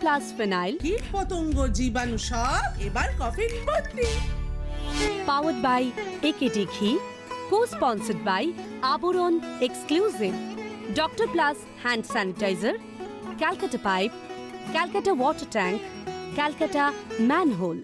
Plus phenyl, কীট পতঙ্গ জীবাণু সব এবার কফিন বদলি। powered by AKT Ghee, co-sponsored by Aburon Exclusive, Dr. Plus Hand Sanitizer, Calcutta Pipe, Calcutta Water Tank, Calcutta Manhole.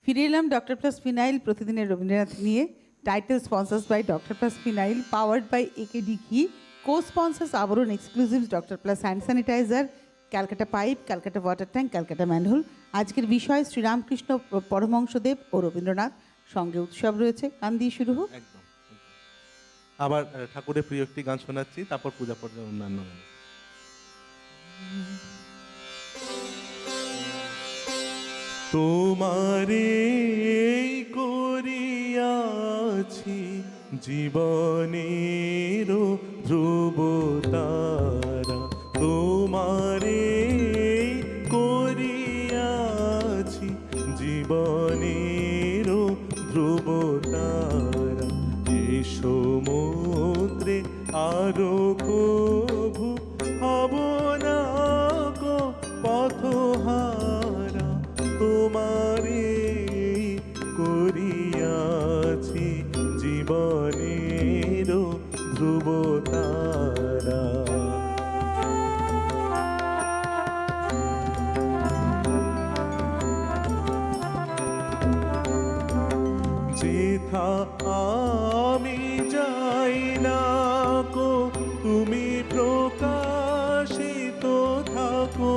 ফিরে এলাম ডক্টর প্লাস ফিনাইল প্রতিদিনের রবীন্দ্রনাথ নিয়ে। Title sponsors by doctor plus phenyl, powered by AKD ghee, co sponsors Abaran exclusive, doctor plus hand sanitiser, Calcutta pipe, Calcutta water tank, Calcutta manhole. আজকের বিষয় শ্রীরামকৃষ্ণ পরমহংসদেব ও রবীন্দ্রনাথ, সঙ্গে উৎসব রয়েছে। গান দিয়ে শুরু হোক। একদম আবার ঠাকুরের প্রিয় একটি গান শোনাচ্ছি, তারপর পূজা পর্যায়ে অন্যান্য গান। তোমারে করিয়াছি জীবনের ধ্রুবতারা, তোমারে করিয়াছি জীবনের ধ্রুবতারা। এই সমুদ্রে আরো কভু হব না গো পথহারা, তোমারে করিয়াছি জীবনের ধ্রুবতারা। যেথা আমি যাই না গো তুমি প্রকাশিত থাকো,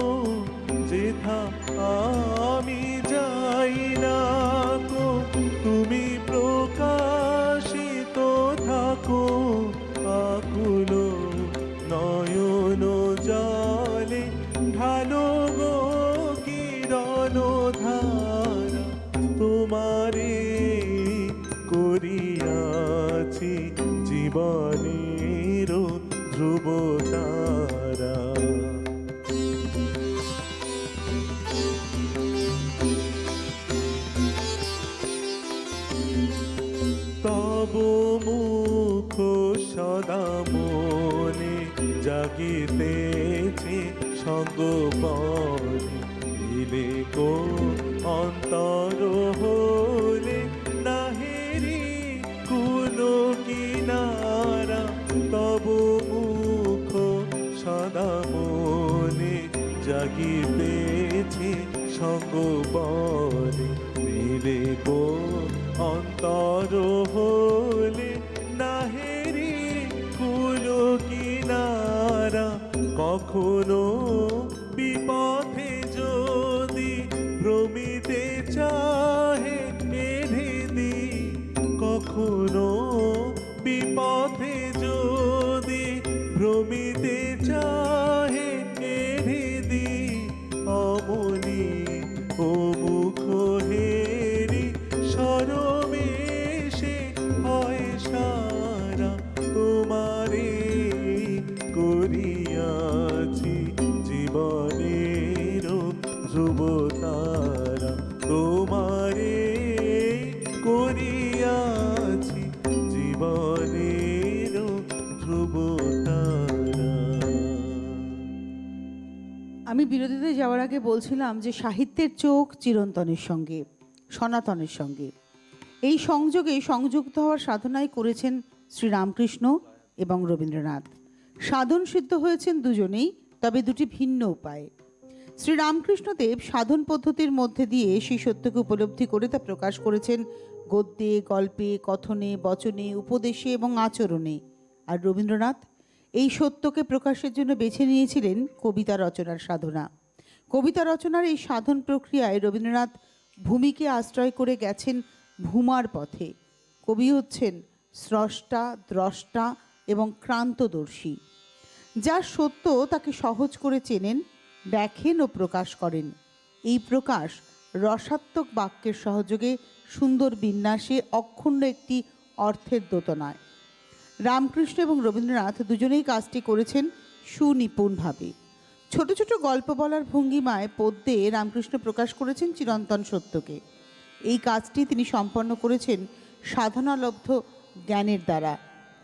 যেথা আমি যাই না গো তুমি প্রকাশিত থাকো। আকুল নয়ন জলে ঢালো গো কিরণ ধারা, তোমারে করিয়াছি জীবনের ধ্রুবতারা। তব মুখ সদা মনে জাগিতেছে সঙ্গপনে, দিলে কো অন্তর হলে নাহেরি কোনো কিনারা। তব মুখ সদা মনে জাগিতেছে সঙ্গপনে, দিলে কো অন্তর হলে নাহেরি কোনো কিনারা। কখনো বিপথে যদি ভ্রমিতে চাহে এধেদি, কখনো বিপথে যদি ভ্রমিতে চাহে এধেদি, অমনি ও মুখ হেরি সরমেশে হয় সারা। তোমারে করিয়াছি জীবনের ধ্রুবতারা, তোমারে করিয়াছি জীবনের ধ্রুবতারা। আমি বিরতিতে যাওয়ার আগে বলছিলাম যে সাহিত্যের চোখ চিরন্তনের সঙ্গে, সনাতনের সঙ্গে। এই সংযোগে সংযুক্ত হওয়ার সাধনাই করেছেন শ্রীরামকৃষ্ণ এবং রবীন্দ্রনাথ। সাধন সিদ্ধ হয়েছেন দুজনেই, তবে দুটি ভিন্ন উপায়ে। শ্রীরামকৃষ্ণদেব সাধন পদ্ধতির মধ্যে দিয়ে সেই সত্যকে উপলব্ধি করে তা প্রকাশ করেছেন গদ্যে, গল্পে, কথনে, বচনে, উপদেশে এবং আচরণে। আর রবীন্দ্রনাথ এই সত্যকে প্রকাশের জন্য বেছে নিয়েছিলেন কবিতা রচনার সাধনা। কবিতা রচনার এই সাধন প্রক্রিয়ায় রবীন্দ্রনাথ ভূমিকে আশ্রয় করে গেছেন ভূমার পথে। কবি হচ্ছেন স্রষ্টা, দ্রষ্টা এবং ক্রান্তদর্শী। যার সত্য তাকে সহজ করে চেনেন, দেখেন ও প্রকাশ করেন। এই প্রকাশ রসাত্মক বাক্যের সহযোগে সুন্দর বিন্যাসে অক্ষুণ্ণ একটি অর্থের দোতনায়। রামকৃষ্ণ এবং রবীন্দ্রনাথ দুজনেই কাজটি করেছেন সুনিপুণভাবে। ছোট ছোট গল্প বলার ভঙ্গিমায় পদ্যে রামকৃষ্ণ প্রকাশ করেছেন চিরন্তন সত্যকে। এই কাজটি তিনি সম্পন্ন করেছেন সাধনালব্ধ জ্ঞানের দ্বারা।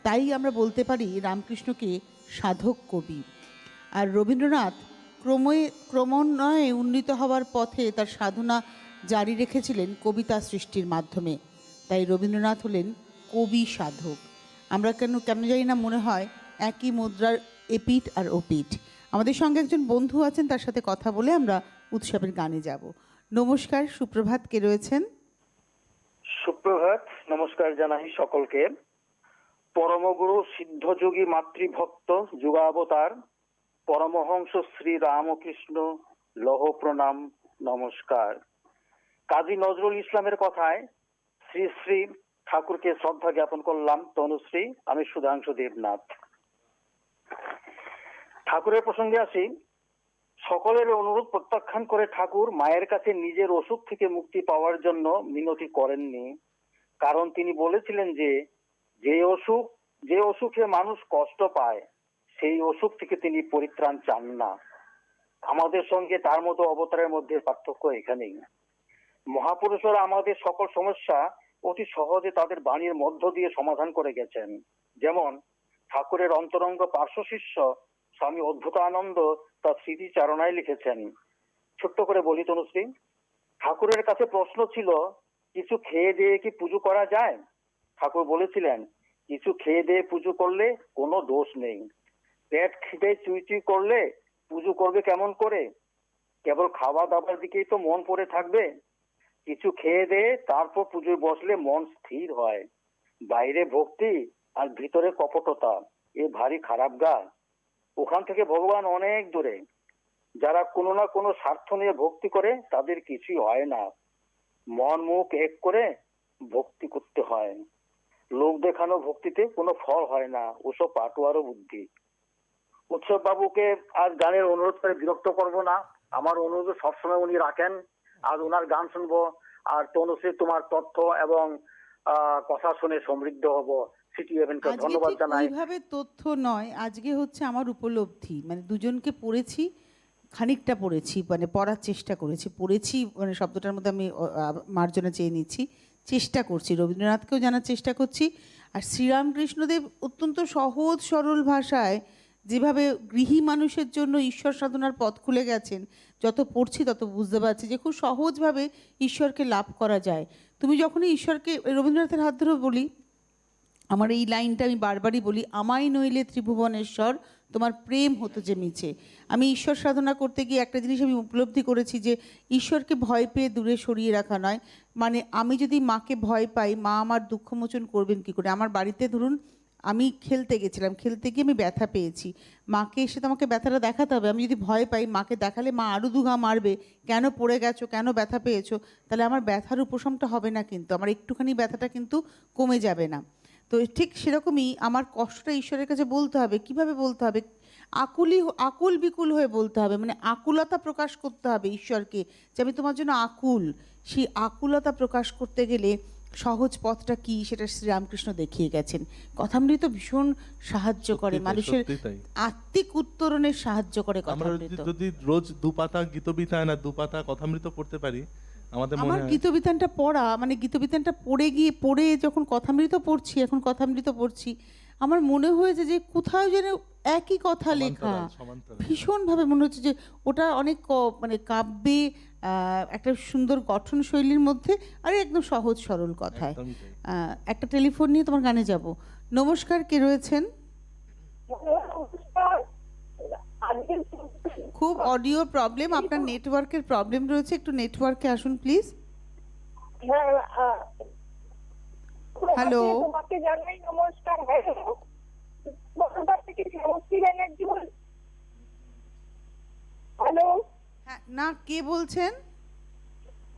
তাই আমরা বলতে পারি রামকৃষ্ণকে সাধক কবি। আর রবীন্দ্রনাথ ক্রমান্বয়ে উন্নীত হওয়ার পথে তার সাধনা জারি রেখেছিলেন কবিতা সৃষ্টির মাধ্যমে। তাই রবীন্দ্রনাথ হলেন কবি সাধক। আমরা কেন জানি না মনে হয় একই মুদ্রার এপিঠ আর ওপিঠ। আমাদের সঙ্গে একজন বন্ধু আছেন, তার সাথে কথা বলে আমরা উৎসবের গানে যাব। নমস্কার, সুপ্রভাত, কে রয়েছেন? সুপ্রভাত, নমস্কার জানাই সকলকে। পরমগুরু সিদ্ধযোগী মাতৃভক্ত যুগাবতার পরমহংস শ্রী রামকৃষ্ণ লৌহ প্রণাম নমস্কার। কাজী নজরুল ইসলামের কথায় শ্রী শ্রী ঠাকুরকে শ্রদ্ধা জ্ঞাপন করলাম। তনুশ্রী, আমি সুধাংশু দেবনাথ। ঠাকুরের প্রসঙ্গে আসি। সকলের অনুরোধ প্রত্যাখ্যান করে ঠাকুর মায়ের কাছে নিজের অসুখ থেকে মুক্তি পাওয়ার জন্য মিনতি করেননি। কারণ তিনি বলেছিলেন যে অসুখে মানুষ কষ্ট পায় সেই অসুখ থেকে তিনি পরিত্রাণ চান না। আমাদের সঙ্গে তার মতো অবতারের মধ্যে পার্থক্য এখানেই। মহাপুরুষরা আমাদের সকল সমস্যা অতি সহজে তাদের বাণীর মধ্য দিয়ে সমাধান করে গেছেন। যেমন ঠাকুরের অন্তরঙ্গ পার্শ্ব শিষ্য স্বামী অদ্ভুতানন্দ তার স্মৃতিচারণায় লিখেছেন। ছোট্ট করে বলি তনুশ্রী, ঠাকুরের কাছে প্রশ্ন ছিল, কিছু খেয়ে দিয়ে কি পুজো করা যায়? ঠাকুর বলেছিলেন, কিছু খেয়ে দিয়ে পুজো করলে কোনো দোষ নেই। পেট খিদে চুই চুই করলে পুজো করবে কেমন করে? কেবল খাওয়া দাবার দিকেই তো মন পড়ে থাকবে। কিছু খেয়ে দিয়ে তারপর পুজোয় বসলে মন স্থির হয়। বাইরে ভক্তি আর ভিতরে কপটতা, এ ভারী খারাপ গা। ওখান থেকে ভগবান অনেক দূরে। যারা কোনো না কোনো স্বার্থ নিয়ে ভক্তি করে তাদের কিছুই হয় না। মন মুখ এক করে ভক্তি করতে হয়। লোক দেখানো ভক্তিতে কোনো ফল হয় না, ওসব পাটুয়ারও বুদ্ধি। উৎসব বাবুকে আজ গানের অনুরোধ করে বিরক্ত করব না। আমার অনুরোধ সবসময় উনি রাখেন। আজ ওনার গান শুনবো। আর তনুশ্রী, তোমার তথ্য এবং কথা শুনে সমৃদ্ধ হব। ধন্যবাদ জানাই। ওইভাবে তথ্য নয়, আজকে হচ্ছে আমার উপলব্ধি। মানে দুজনকে পড়েছি, খানিকটা পড়েছি, মানে পড়ার চেষ্টা করেছি। পড়েছি মানে শব্দটার মধ্যে আমি মার্জনা চেয়ে নিচ্ছি, চেষ্টা করছি। রবীন্দ্রনাথকেও জানার চেষ্টা করছি। আর শ্রীরামকৃষ্ণদেব অত্যন্ত সহজ সরল ভাষায় যেভাবে গৃহী মানুষের জন্য ঈশ্বর সাধনার পথ খুলে গেছেন, যত পড়ছি তত বুঝতে পারছি যে খুব সহজভাবে ঈশ্বরকে লাভ করা যায়। তুমি যখনই ঈশ্বরকে, রবীন্দ্রনাথের হাত ধরে বলি, আমার এই লাইনটা আমি বারবারই বলি, আমায় নইলে ত্রিভুবনেশ্বর তোমার প্রেম হতো যে মিছে। আমি ঈশ্বর সাধনা করতে গিয়ে একটা জিনিস আমি উপলব্ধি করেছি যে ঈশ্বরকে ভয় পেয়ে দূরে সরিয়ে রাখা নয়। মানে আমি যদি মাকে ভয় পাই, মা আমার দুঃখমোচন করবেন কী করে? আমার বাড়িতে ধরুন আমি খেলতে গেছিলাম, খেলতে গিয়ে আমি ব্যথা পেয়েছি, মাকে এসে তো আমাকে ব্যথাটা দেখাতে হবে। আমি যদি ভয় পাই, মাকে দেখালে মা আরও দুঘা মারবে, কেন পড়ে গেছো, কেন ব্যথা পেয়েছো, তাহলে আমার ব্যথার উপশমটা হবে না, কিন্তু আমার একটুখানি ব্যথাটা কিন্তু কমে যাবে না। তো ঠিক সেরকমই আমার কষ্টটা ঈশ্বরের কাছে বলতে হবে। কিভাবে বলতে হবে? আকুল বিকুল হয়ে বলতে হবে, মানে আকুলতা প্রকাশ করতে হবে ঈশ্বরকে যে আমি তোমার জন্য আকুল। সেই আকুলতা প্রকাশ করতে গেলে সহজ পথটা কি, সেটা শ্রীরামকৃষ্ণ দেখিয়ে গেছেন। কথামৃত ভীষণ সাহায্য করে, মানুষের আত্মিক উত্তরণের সাহায্য করে কথামৃত। যদি রোজ দুপাতা গীতবিতান আর দুপাতা কথামৃত পড়তে পারি, আমার গীতবিতানটা পড়া, মানে গীতবিতানটা পড়ে যখন কথামৃত পড়ছি, এখন কথামৃত পড়ছি, আমার মনে হয়েছে যে কোথাও যেন একই কথা লেখা, ভীষণভাবে মনে হচ্ছে যে ওটা অনেক মানে কাব্যে একটা সুন্দর গঠন শৈলীর মধ্যে, আর একদম সহজ সরল কথায়। একটা টেলিফোন নিয়ে তোমার গানে যাব। নমস্কার, কে রয়েছেন? খুব অডিও প্রবলেম, আপনার নেটওয়ার্কের প্রবলেম রয়েছে, একটু নেটওয়ার্কে আসুন প্লিজ। হ্যালো, তোমাকে জানাই নমস্কার। হ্যালো, না, কে বলছেন?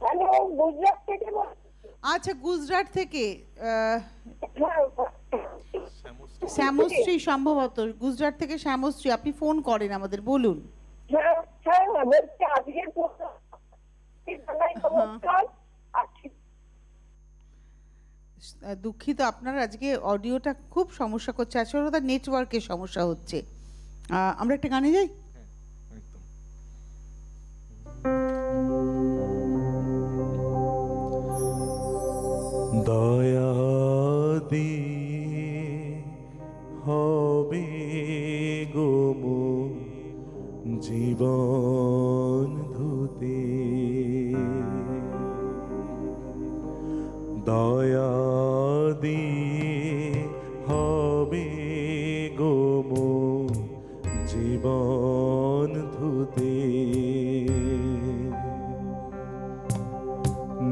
হ্যালো, গুজরাট থেকে। আচ্ছা, গুজরাট থেকে শ্যামশ্রী, সম্ভবত গুজরাট থেকে শ্যামশ্রী, আপনি ফোন করেন আমাদের, বলুন। দুঃখিত, আপনার আজকে অডিওটা খুব সমস্যা করছে, আসলে ওটা নেটওয়ার্কের সমস্যা হচ্ছে। আমরা একটা গানে যাই। দয়া হবে গো জীবন দয়া দিয়ে হবে গো মোর জীবন ধুতে,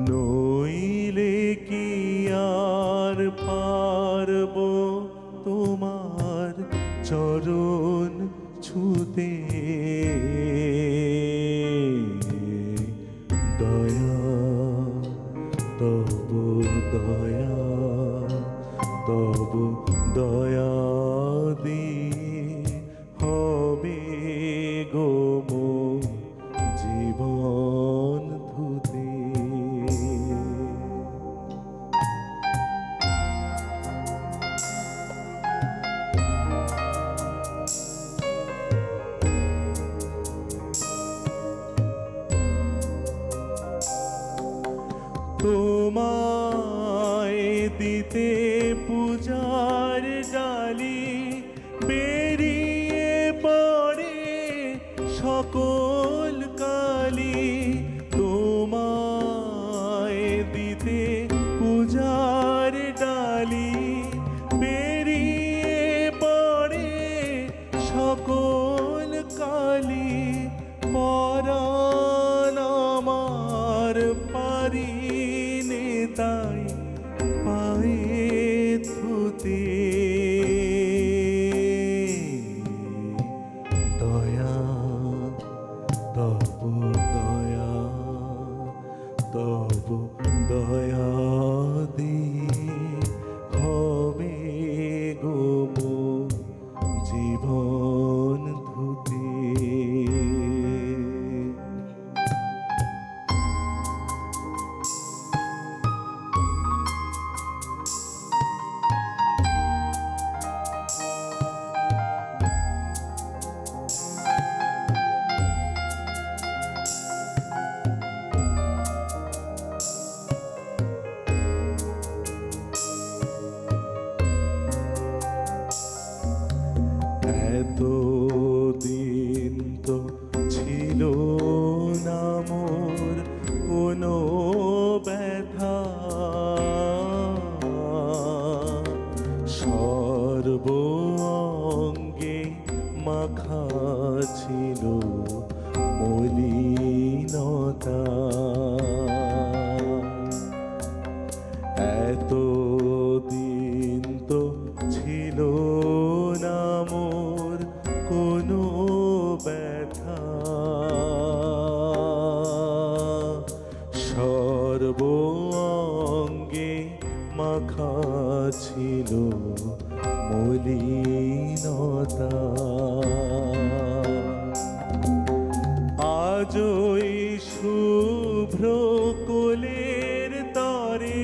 নইলে কি আর পারব তোমার চরণ ছুতে। দয়া তব দয়া, তব দয়া দিয়ে হবে গো মোর জীবন ধুতে। তোমায় দিতে পূজার ডালি বেরিয়ে পড়ে সকল কালি। তোমায় দিতে পূজার ডালি বেরিয়ে পড়ে সকল কালি। পরাণ আমার পারি তাই পায়ে ধুতে। দয়া তব দয়া, তব দয়া দিয়ে হবে গো মোর জীবন ধুতে। এতদিন তো ছিল না মোর কোনো ব্যথা, সর্ব অঙ্গে মাখা ছিল মলিনতা। এতদিন তো ছিল না মোর কোনো ব্যথা, সর্ব অঙ্গে মাখা ছিল মলিনতা। আজই শুভ্র কোলের তরে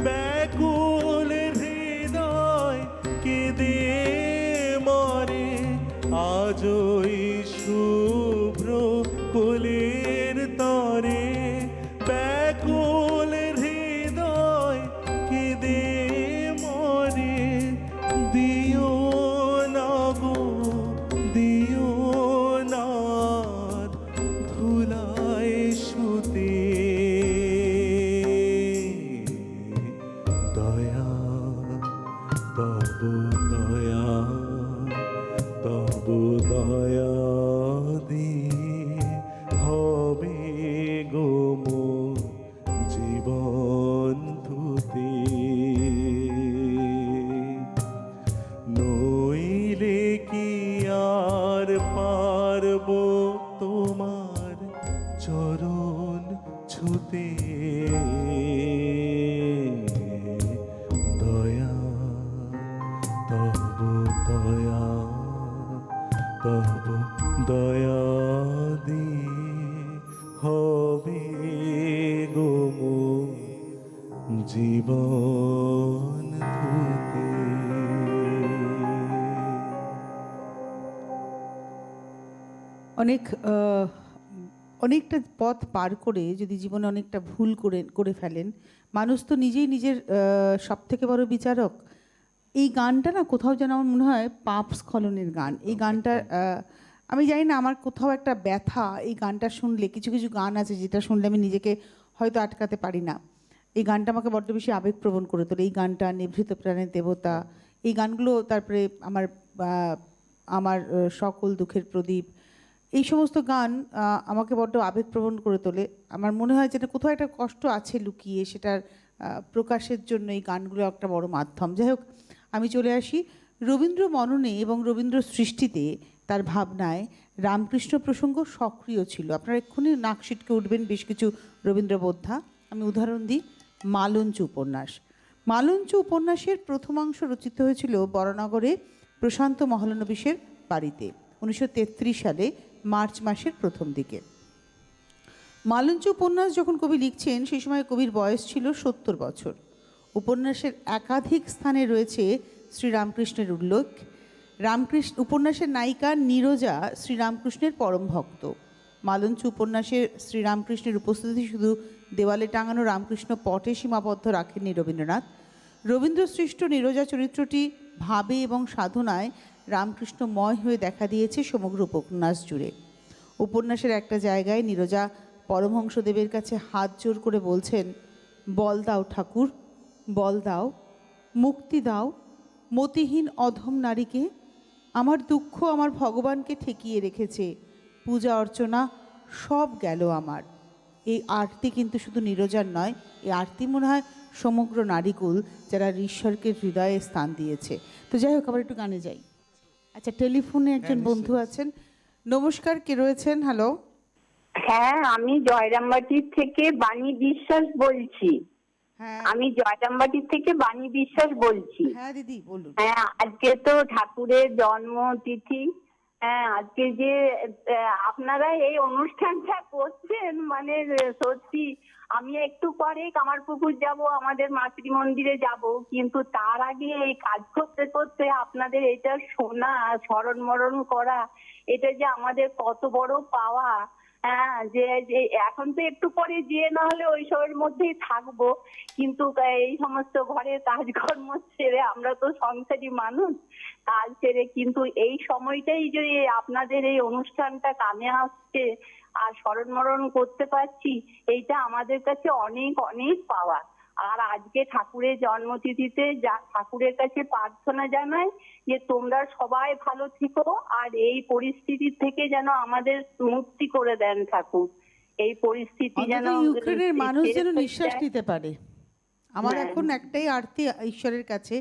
ব্যাকুল হৃদয় কেঁদে মরে। আজই শুভ্র কোলের তরে ব্যাকুল হৃদয় কেঁদে মরে। দিও না গো দিও না ধুলায় শুতে। দয়া তব দয়া, তব দয়া দিয়ে হবে গো মোর জীবন ধুতে। নইলে কি আর পারব তোমার চরণ ছুতে। দয়া তব দয়া, তব দয়া দিয়ে হবে গো মোর জীবন ধুতে। অনেকটা পথ পার করে যদি জীবনে অনেকটা ভুল করে ফেলেন, মানুষ তো নিজেই নিজের সব থেকে বড় বিচারক। এই গানটা না কোথাও যেন আমার মনে হয় পাপ স্খলনের গান। এই গানটা আমি জানি না, আমার কোথাও একটা ব্যথা এই গানটা শুনলে। কিছু কিছু গান আছে যেটা শুনলে আমি নিজেকে হয়তো আটকাতে পারি না। এই গানটা আমাকে বড্ড বেশি আবেগপ্রবণ করে তোলে। এই গানটা, নিভৃত প্রাণের দেবতা, এই গানগুলো, তারপরে আমার আমার সকল দুঃখের প্রদীপ, এই সমস্ত গান আমাকে বড্ড আবেগপ্রবণ করে তোলে। আমার মনে হয় যেটা কোথাও একটা কষ্ট আছে লুকিয়ে, সেটার প্রকাশের জন্য এই গানগুলো একটা বড় মাধ্যম। যাই হোক, আমি চলে আসি রবীন্দ্র মননে এবং রবীন্দ্র সৃষ্টিতে, তার ভাবনায় রামকৃষ্ণ প্রসঙ্গ সক্রিয় ছিল। আপনারা এক্ষুনি নাক সিটকে উঠবেন বেশ কিছু রবীন্দ্র বোদ্ধা। আমি উদাহরণ দিই, মালঞ্চ উপন্যাস। মালঞ্চ উপন্যাসের প্রথমাংশ রচিত হয়েছিল বরানগরে প্রশান্ত মহলানবিশের বাড়িতে 1933 সালে মার্চ মাসের প্রথম দিকে। মালঞ্চ উপন্যাস যখন কবি লিখছেন সেই সময় কবির বয়স ছিল 70 বছর। উপন্যাসের একাধিক স্থানে রয়েছে শ্রীরামকৃষ্ণের উল্লেখ। উপন্যাসের নায়িকা নীরজা শ্রীরামকৃষ্ণের পরম ভক্ত। মালঞ্চ উপন্যাসের শ্রীরামকৃষ্ণের উপস্থিতি শুধু দেওয়ালে টাঙানো রামকৃষ্ণ পটে সীমাবদ্ধ রাখেননি রবীন্দ্রনাথ। রবীন্দ্রসৃষ্ট নীরজা চরিত্রটি ভাবে এবং সাধনায় রামকৃষ্ণময় হয়ে দেখা দিয়েছে সমগ্র উপন্যাস জুড়ে। উপন্যাসের একটা জায়গায় নীরজা পরমহংসদেবের কাছে হাত জোর করে বলছেন, বল দাও ঠাকুর, বল দাও, মুক্তি দাও মতিহীন অধম নারীকে। আমার দুঃখ আমার ভগবানকে ঠেকিয়ে রেখেছে, পূজা অর্চনা সব গেল আমার। এই আরতি কিন্তু শুধু নীরজার নয়, এই আরতি মনে হয় সমগ্র নারীকুল যারা ঈশ্বরকে হৃদয়ে স্থান দিয়েছে। তো যাই হোক, আবার একটু গানে যাই। আচ্ছা, টেলিফোনে একজন বন্ধু আছেন। নমস্কার, কে রয়েছেন? হ্যালো। হ্যাঁ, আমি জয়রামবাটির থেকে বাণী বিশ্বাস বলছি। হ্যাঁ আমি জয়রামবাটির থেকে বাণী বিশ্বাস বলছি। হ্যাঁ দিদি বলুন। হ্যাঁ, আজকে তো ঠাকুরের জন্মতিথি। হ্যাঁ, আজকে যে আপনারা এই অনুষ্ঠানটা করছেন, মানে সত্যি আমি একটু পরে কামারপুকুর যাব, আমাদের মাতৃ মন্দিরে যাব, কিন্তু তার আগে এই কাজ করতে করতে আপনাদের এটা শোনা, স্মরণ মরণ করা, এটা যে আমাদের কত বড় পাওয়া। হ্যাঁ, যে এখন তো একটু পরে যেয়ে না হলে ওই সবের মধ্যেই থাকবো, কিন্তু এই সমস্ত ঘরের কাজকর্ম ছেড়ে, আমরা তো সংসারী মানুষ, কাজ ছেড়ে কিন্তু এই সময়টাই যে আপনাদের এই অনুষ্ঠানটা কামে আসছে আর স্মরণ মরণ করতে পারছি, এইটা আমাদের কাছে অনেক অনেক পাওয়া। আর আজকে ঠাকুরের জন্মতিথিতে যা ঠাকুরের কাছে প্রার্থনা জানাই যে তোমরা সবাই ভালো থেকো, আর এই পরিস্থিতি থেকে যেন আমাদের মুক্তি করে দেন ঠাকুর। এই পরিস্থিতি যেন ইউক্রেনের মানুষ যেন নিঃশ্বাস নিতে পারে। আমার এখন একটাই আরতি ঈশ্বরের কাছে,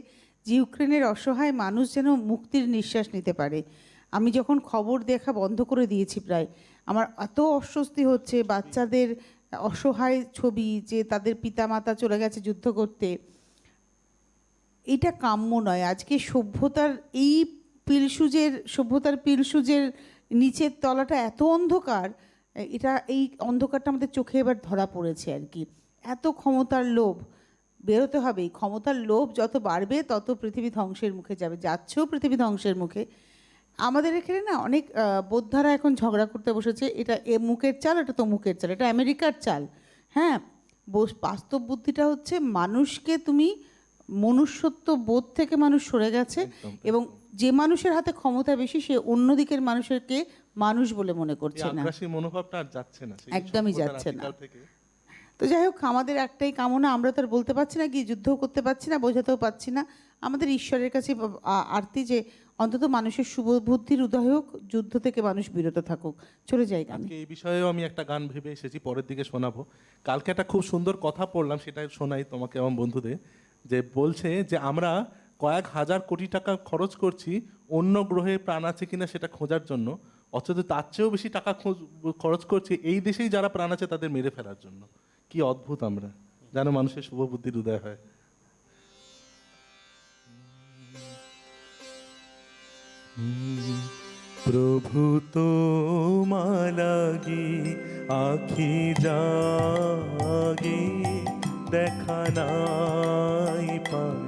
যে ইউক্রেনের অসহায় মানুষ যেন মুক্তির নিঃশ্বাস নিতে পারে। আমি যখন খবর দেখা বন্ধ করে দিয়েছি প্রায়, আমার এত অস্বস্তি হচ্ছে, বাচ্চাদের অসহায় ছবি, যে তাদের পিতামাতা চলে গেছে যুদ্ধ করতে। এটা কাম্য নয়। আজকে সভ্যতার পিলসুজের নিচের তলাটা এত অন্ধকার, এই অন্ধকারটা আমাদের চোখে এবার ধরা পড়েছে আর কি। এত ক্ষমতার লোভ, বেরোতে হবে। ক্ষমতার লোভ যত বাড়বে তত পৃথিবী ধ্বংসের মুখে যাচ্ছেও পৃথিবী ধ্বংসের মুখে। আমাদের এখানে না অনেক বোদ্ধারা এখন ঝগড়া করতে বসেছে, এটা মুখের চাল, এটা তো মুখের চাল, এটা আমেরিকার চাল। হ্যাঁ, বাস্তব বুদ্ধিটা হচ্ছে মানুষকে তুমি মনুষ্যত্ব বোধ থেকে মানুষ সরে গেছে, এবং যে মানুষের হাতে ক্ষমতা বেশি সে অন্যদিকের মানুষকে মানুষ বলে মনে করছে না। মনোভাবটা আর যাচ্ছে না, একদমই যাচ্ছে না। তো যাই হোক, আমাদের একটাই কামনা, আমরা তো আর বলতে পারছি না, গিয়ে যুদ্ধও করতে পারছি না, বোঝাতেও পারছি না। আমাদের ঈশ্বরের কাছে আরতি যে অন্তত মানুষের শুভ বুদ্ধির উদয় হোক, যুদ্ধ থেকে মানুষ বিরত থাকুক। চলে যাই গান। এই বিষয়েও আমি একটা গান ভেবে এসেছি, পরের দিকে শোনাবো। কালকে একটা খুব সুন্দর কথা পড়লাম, সেটা শোনাই তোমাকে আমার বন্ধুদের। যে বলছে যে আমরা কয়েক হাজার কোটি টাকা খরচ করছি অন্য গ্রহে প্রাণ আছে কিনা সেটা খোঁজার জন্য, অথচ তার চেয়েও বেশি টাকা খরচ করছি এই দেশেই যারা প্রাণ আছে তাদের মেরে ফেলার জন্য। কি অদ্ভুত আমরা, যেন মানুষের শুভ বুদ্ধির উদয় হয়। প্রভু তোমালাগি আখি জাগি, দেখা নাই পাই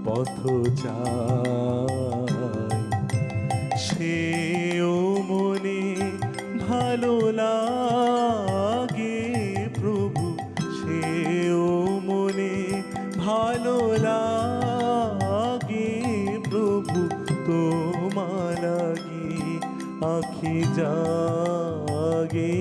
পথ চাই, সেও মনে ভালো লাগে প্রভু, সেও মনে ভালো লাগে প্রভু, তোমালাগি আখি জাগে।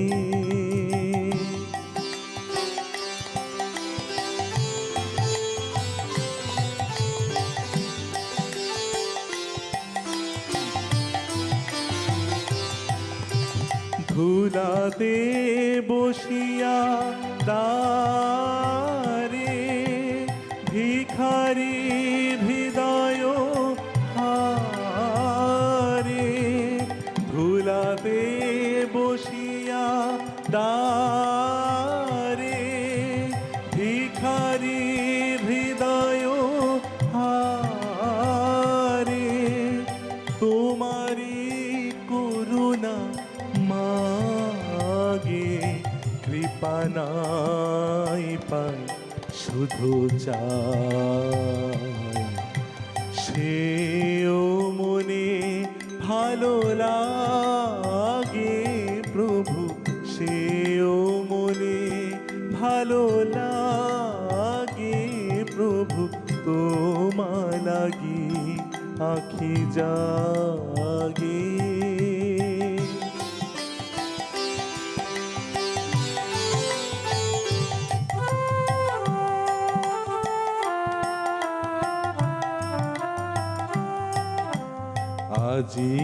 ধুলাতে বসিয়া দ্বারে ভিখারি হৃদয় হারে, ধুলাতে বসিয়া দ্বারে ভিখারি হৃদয় হারে, তোমারি করুণা মাগে, কৃপা নাই পাই শুধু চাই, সেও মনে ভালো লাগে প্রভু, সেও মনে ভালো লাগে প্রভু, তোমা লাগি আখি জাগে। আজি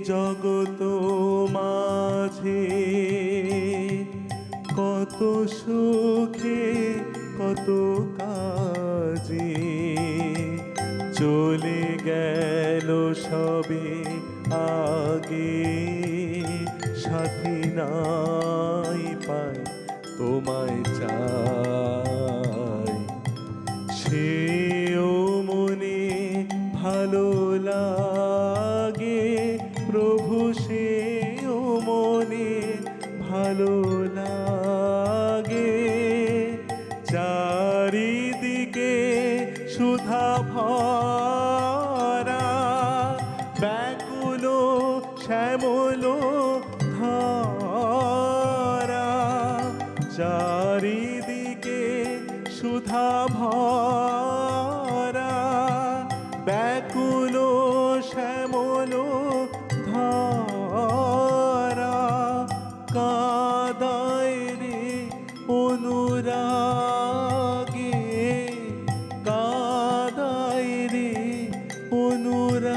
জগত মাঝে কত সুখে কত কাজে চলে গেল সবে আগে, সাথী নাই পাই তোমায় চাই, সেও মনে ভালো লাগে প্রভু, সেও মনে ভালো লাগে, চারিদিকে সুধা ভরা, ব্যাকুল শ্যামল ধারা, চারিদিকে সুধা ভরা, ব্যাকুল শ্যামল ধারা, কাদায় রে অনুরাগে, কাদায় রে অনুরাগে,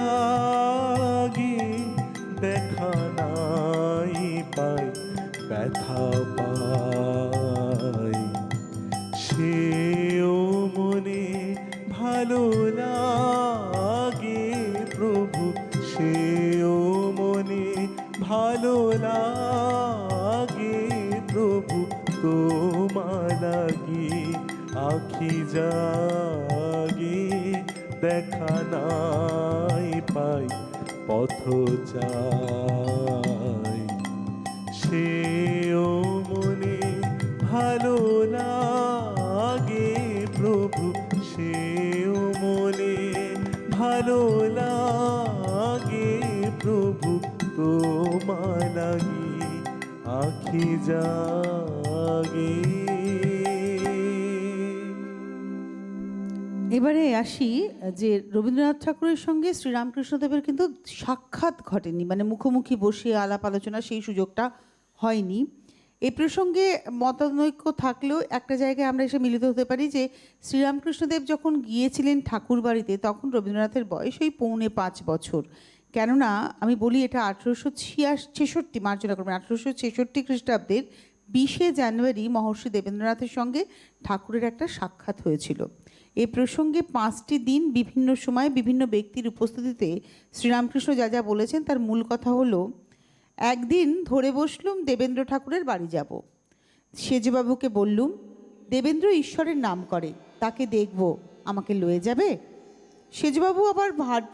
দেখা নাই পাই ব্যথা পাই, সেও মনে ভালো লাগে প্রভু, সেও মনে ভালো লাগে প্রভু, তোমা লাগি আখি জাগে, দেখা নাই পাই পথ চাই, সেও মনে ভালো লাগে প্রভু, সেও মনে ভালো লাগে প্রভু, তোমা লাগি আখি জাগে। এবারে আসি যে রবীন্দ্রনাথ ঠাকুরের সঙ্গে শ্রীরামকৃষ্ণদেবের কিন্তু সাক্ষাৎ ঘটেনি, মানে মুখোমুখি বসে আলাপ আলোচনা সেই সুযোগটা হয়নি। এই প্রসঙ্গে মতানৈক্য থাকলেও একটা জায়গায় আমরা এসে মিলিত হতে পারি যে শ্রীরামকৃষ্ণদেব যখন গিয়েছিলেন ঠাকুর বাড়িতে তখন রবীন্দ্রনাথের বয়স ওই 4.5 বছর। কেননা আমি বলি এটা 1866 মার্জনা করবেন 1866 খ্রিস্টাব্দের 20শে জানুয়ারি মহর্ষি দেবেন্দ্রনাথের সঙ্গে ঠাকুরের একটা সাক্ষাৎ হয়েছিল। এই প্রসঙ্গে 5টি দিন বিভিন্ন সময় বিভিন্ন ব্যক্তির উপস্থিতিতে শ্রীরামকৃষ্ণ যা যা বলেছেন তার মূল কথা হলো, একদিন ধরে বসলুম দেবেন্দ্র ঠাকুরের বাড়ি যাব। সেজবাবুকে বললুম, দেবেন্দ্র ঈশ্বরের নাম করে, তাকে দেখব, আমাকে লয়ে যাবে? সেজবাবু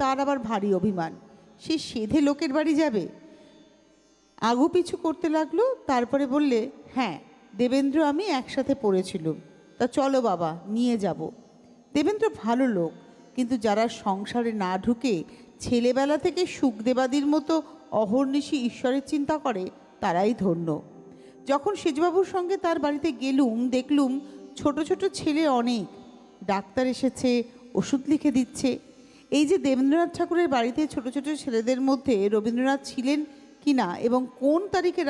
তার আবার ভারী অভিমান, সে সেধে লোকের বাড়ি যাবে। আগু পিছু করতে লাগলো, তারপরে বললে, হ্যাঁ দেবেন্দ্র আমি একসাথে পড়েছিলুম, তা চলো বাবা নিয়ে যাব। দেবেন্দ্র ভালো লোক, কিন্তু যারা সংসারে না ঢুকে ছেলেবেলা থেকে সুখদেবাদির মতো অহর্নিশি ঈশ্বরের চিন্তা করে তারাই ধন্য। যখন সেজবাবুর সঙ্গে তার বাড়িতে গেলুম দেখলুম ছোট ছোট ছেলে অনেক, ডাক্তার এসেছে, ওষুধ লিখে দিচ্ছে। এই যে দেবেন্দ্রনাথ ঠাকুরের বাড়িতে ছোট ছোট ছেলেদের মধ্যে রবীন্দ্রনাথ ছিলেন কি না এবং কোন তারিখে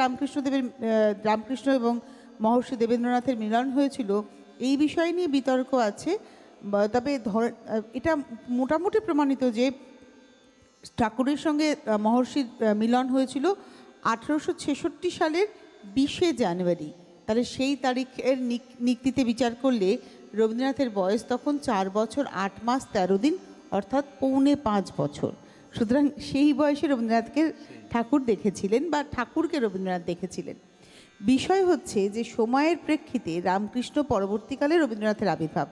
রামকৃষ্ণ এবং মহর্ষি দেবেন্দ্রনাথের মিলন হয়েছিল এই বিষয় নিয়ে বিতর্ক আছে। তবে এটা মোটামুটি প্রমাণিত যে ঠাকুরের সঙ্গে মহর্ষির মিলন হয়েছিল 1866 সালের 20শে জানুয়ারি, তাহলে সেই তারিখের নিক্তিতে বিচার করলে রবীন্দ্রনাথের বয়স তখন 4 বছর 8 মাস 13 দিন, অর্থাৎ 4.25 বছর। সুতরাং সেই বয়সে রবীন্দ্রনাথকে ঠাকুর দেখেছিলেন বা ঠাকুরকে রবীন্দ্রনাথ দেখেছিলেন। বিষয় হচ্ছে যে সময়ের প্রেক্ষিতে রামকৃষ্ণ পরবর্তীকালে রবীন্দ্রনাথের আবির্ভাব।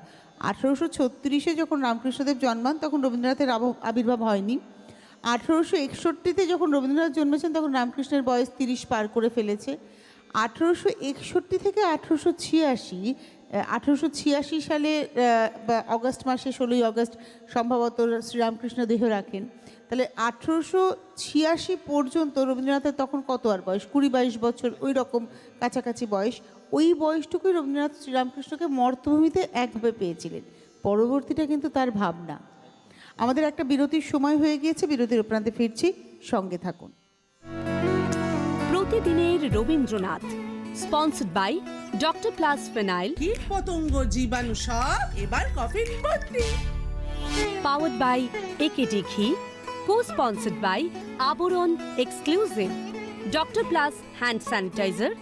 1836-এ যখন রামকৃষ্ণদেব জন্মান তখন রবীন্দ্রনাথের আবির্ভাব হয়নি। 1861-তে যখন রবীন্দ্রনাথ জন্মেছেন তখন রামকৃষ্ণের বয়স 30 পার করে ফেলেছে। 1861 থেকে 1886 সালে অগস্ট মাসে 16ই অগস্ট সম্ভবত শ্রীরামকৃষ্ণ দেহ রাখেন। তাহলে 1886 পর্যন্ত রবীন্দ্রনাথের তখন কত আর বয়স, 20-22 বছর ওই রকম কাছাকাছি বয়স। ওই বয়সটুকুই রবীন্দ্রনাথ শ্রীরামকৃষ্ণকে মর্তভূমিতে একভাবে পেয়েছিলেন, পরবর্তীটা কিন্তু তার ভাবনা। আমাদের একটা বিরতির সময় হয়ে গিয়েছে, বিরতির উপরান্তে ফিরছি, সঙ্গে থাকুন। প্রতিদিনের Rabindranath sponsored by doctor plus phenyl, কীট পতঙ্গ জীবাণু সব এবার কফিন ভর্তি। পাওয়ার্ড বাই একেটি ঘি, co-sponsored by Abaran exclusive, doctor plus hand sanitiser,